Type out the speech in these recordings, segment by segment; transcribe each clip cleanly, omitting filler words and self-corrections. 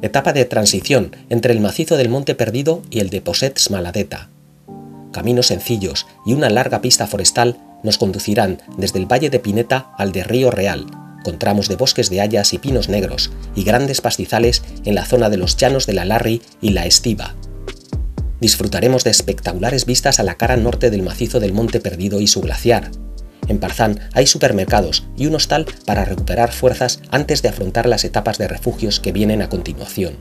Etapa de transición entre el macizo del Monte Perdido y el de Possets-Maladeta. Caminos sencillos y una larga pista forestal nos conducirán desde el Valle de Pineta al de Río Real, con tramos de bosques de hayas y pinos negros y grandes pastizales en la zona de los llanos de la Larry y la Estiva. Disfrutaremos de espectaculares vistas a la cara norte del macizo del Monte Perdido y su glaciar. En Parzán hay supermercados y un hostal para recuperar fuerzas antes de afrontar las etapas de refugios que vienen a continuación.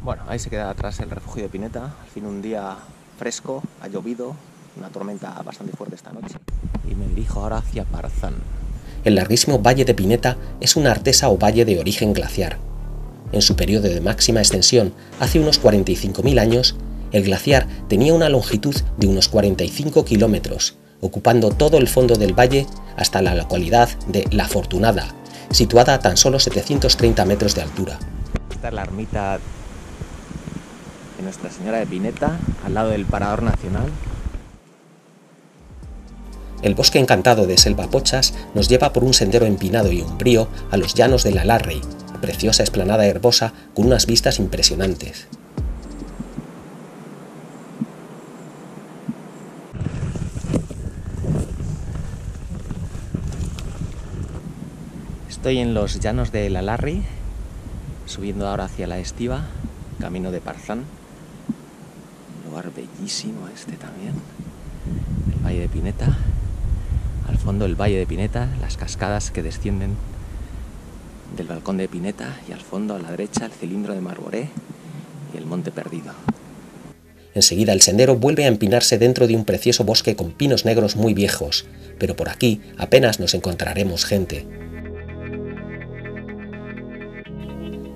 Bueno, ahí se queda atrás el refugio de Pineta. Al fin un día fresco, ha llovido, una tormenta bastante fuerte esta noche. Y me dirijo ahora hacia Parzán. El larguísimo Valle de Pineta es una artesa o valle de origen glaciar. En su periodo de máxima extensión, hace unos 45.000 años, el glaciar tenía una longitud de unos 45 kilómetros, ocupando todo el fondo del valle hasta la localidad de La Afortunada, situada a tan solo 730 metros de altura. Esta es la ermita de Nuestra Señora de Pineta, al lado del Parador Nacional. El bosque encantado de Selvapochas nos lleva por un sendero empinado y umbrío a los llanos de la Larry, preciosa explanada herbosa con unas vistas impresionantes. Estoy en los llanos de la Larry, subiendo ahora hacia la Estiva, camino de Parzán. Un lugar bellísimo este también, el Valle de Pineta. Al fondo el Valle de Pineta, las cascadas que descienden del balcón de Pineta, y al fondo a la derecha el cilindro de Marboré y el Monte Perdido. Enseguida el sendero vuelve a empinarse dentro de un precioso bosque con pinos negros muy viejos, pero por aquí apenas nos encontraremos gente.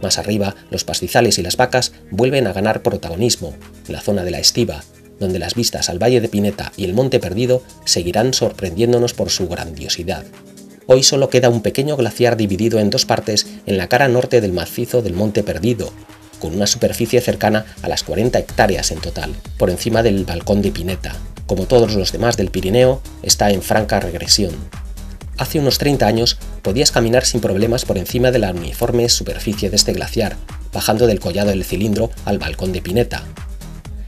Más arriba, los pastizales y las vacas vuelven a ganar protagonismo, en la zona de la Estiva, donde las vistas al Valle de Pineta y el Monte Perdido seguirán sorprendiéndonos por su grandiosidad. Hoy solo queda un pequeño glaciar dividido en dos partes en la cara norte del macizo del Monte Perdido, con una superficie cercana a las 40 hectáreas en total, por encima del balcón de Pineta. Como todos los demás del Pirineo, está en franca regresión. Hace unos 30 años podías caminar sin problemas por encima de la uniforme superficie de este glaciar, bajando del collado del Cilindro al balcón de Pineta.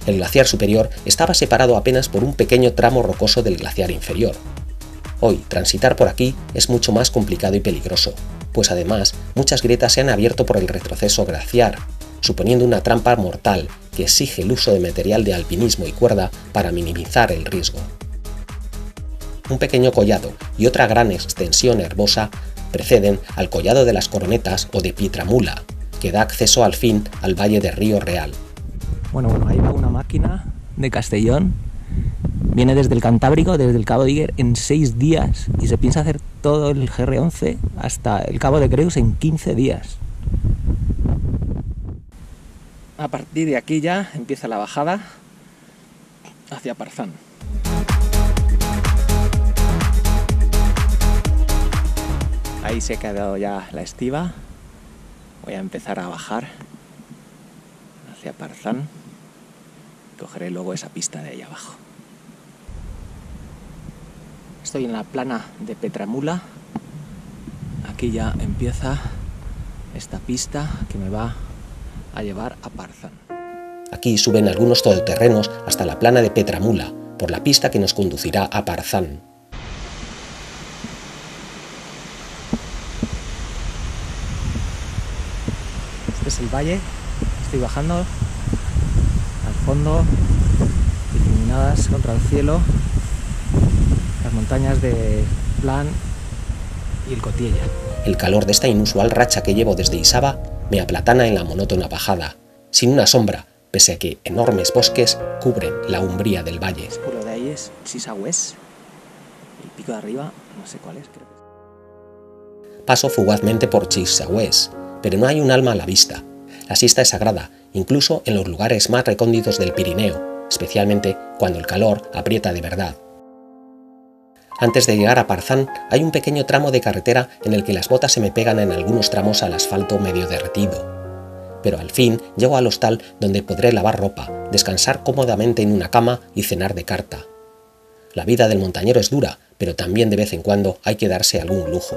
El glaciar superior estaba separado apenas por un pequeño tramo rocoso del glaciar inferior. Hoy, transitar por aquí es mucho más complicado y peligroso, pues además muchas grietas se han abierto por el retroceso glaciar, suponiendo una trampa mortal que exige el uso de material de alpinismo y cuerda para minimizar el riesgo. Un pequeño collado y otra gran extensión herbosa preceden al collado de las Coronetas o de Pietramula, que da acceso al fin al Valle de Río Real. Bueno, ahí va una máquina de Castellón. Viene desde el Cantábrico, desde el Cabo de Iguer, en 6 días, y se piensa hacer todo el GR11 hasta el Cabo de Creus en 15 días. A partir de aquí ya empieza la bajada hacia Parzán. Ahí se ha quedado ya la Estiva. Voy a empezar a bajar hacia Parzán. Cogeré luego esa pista de ahí abajo. Estoy en la plana de Petramula. Aquí ya empieza esta pista que me va a llevar a Parzán. Aquí suben algunos todoterrenos hasta la plana de Petramula, por la pista que nos conducirá a Parzán. Este es el valle, estoy bajando al fondo, iluminadas contra el cielo, las montañas de Plan y el Cotiella. El calor de esta inusual racha que llevo desde Isaba me aplatana en la monótona bajada, sin una sombra, pese a que enormes bosques cubren la umbría del valle. Lo de ahí es Chisagüés, el pico de arriba, no sé cuál es, creo que es. Paso fugazmente por Chisagüés, pero no hay un alma a la vista. La siesta es sagrada, incluso en los lugares más recónditos del Pirineo, especialmente cuando el calor aprieta de verdad. Antes de llegar a Parzán hay un pequeño tramo de carretera en el que las botas se me pegan en algunos tramos al asfalto medio derretido. Pero al fin llego al hostal donde podré lavar ropa, descansar cómodamente en una cama y cenar de carta. La vida del montañero es dura, pero también de vez en cuando hay que darse algún lujo.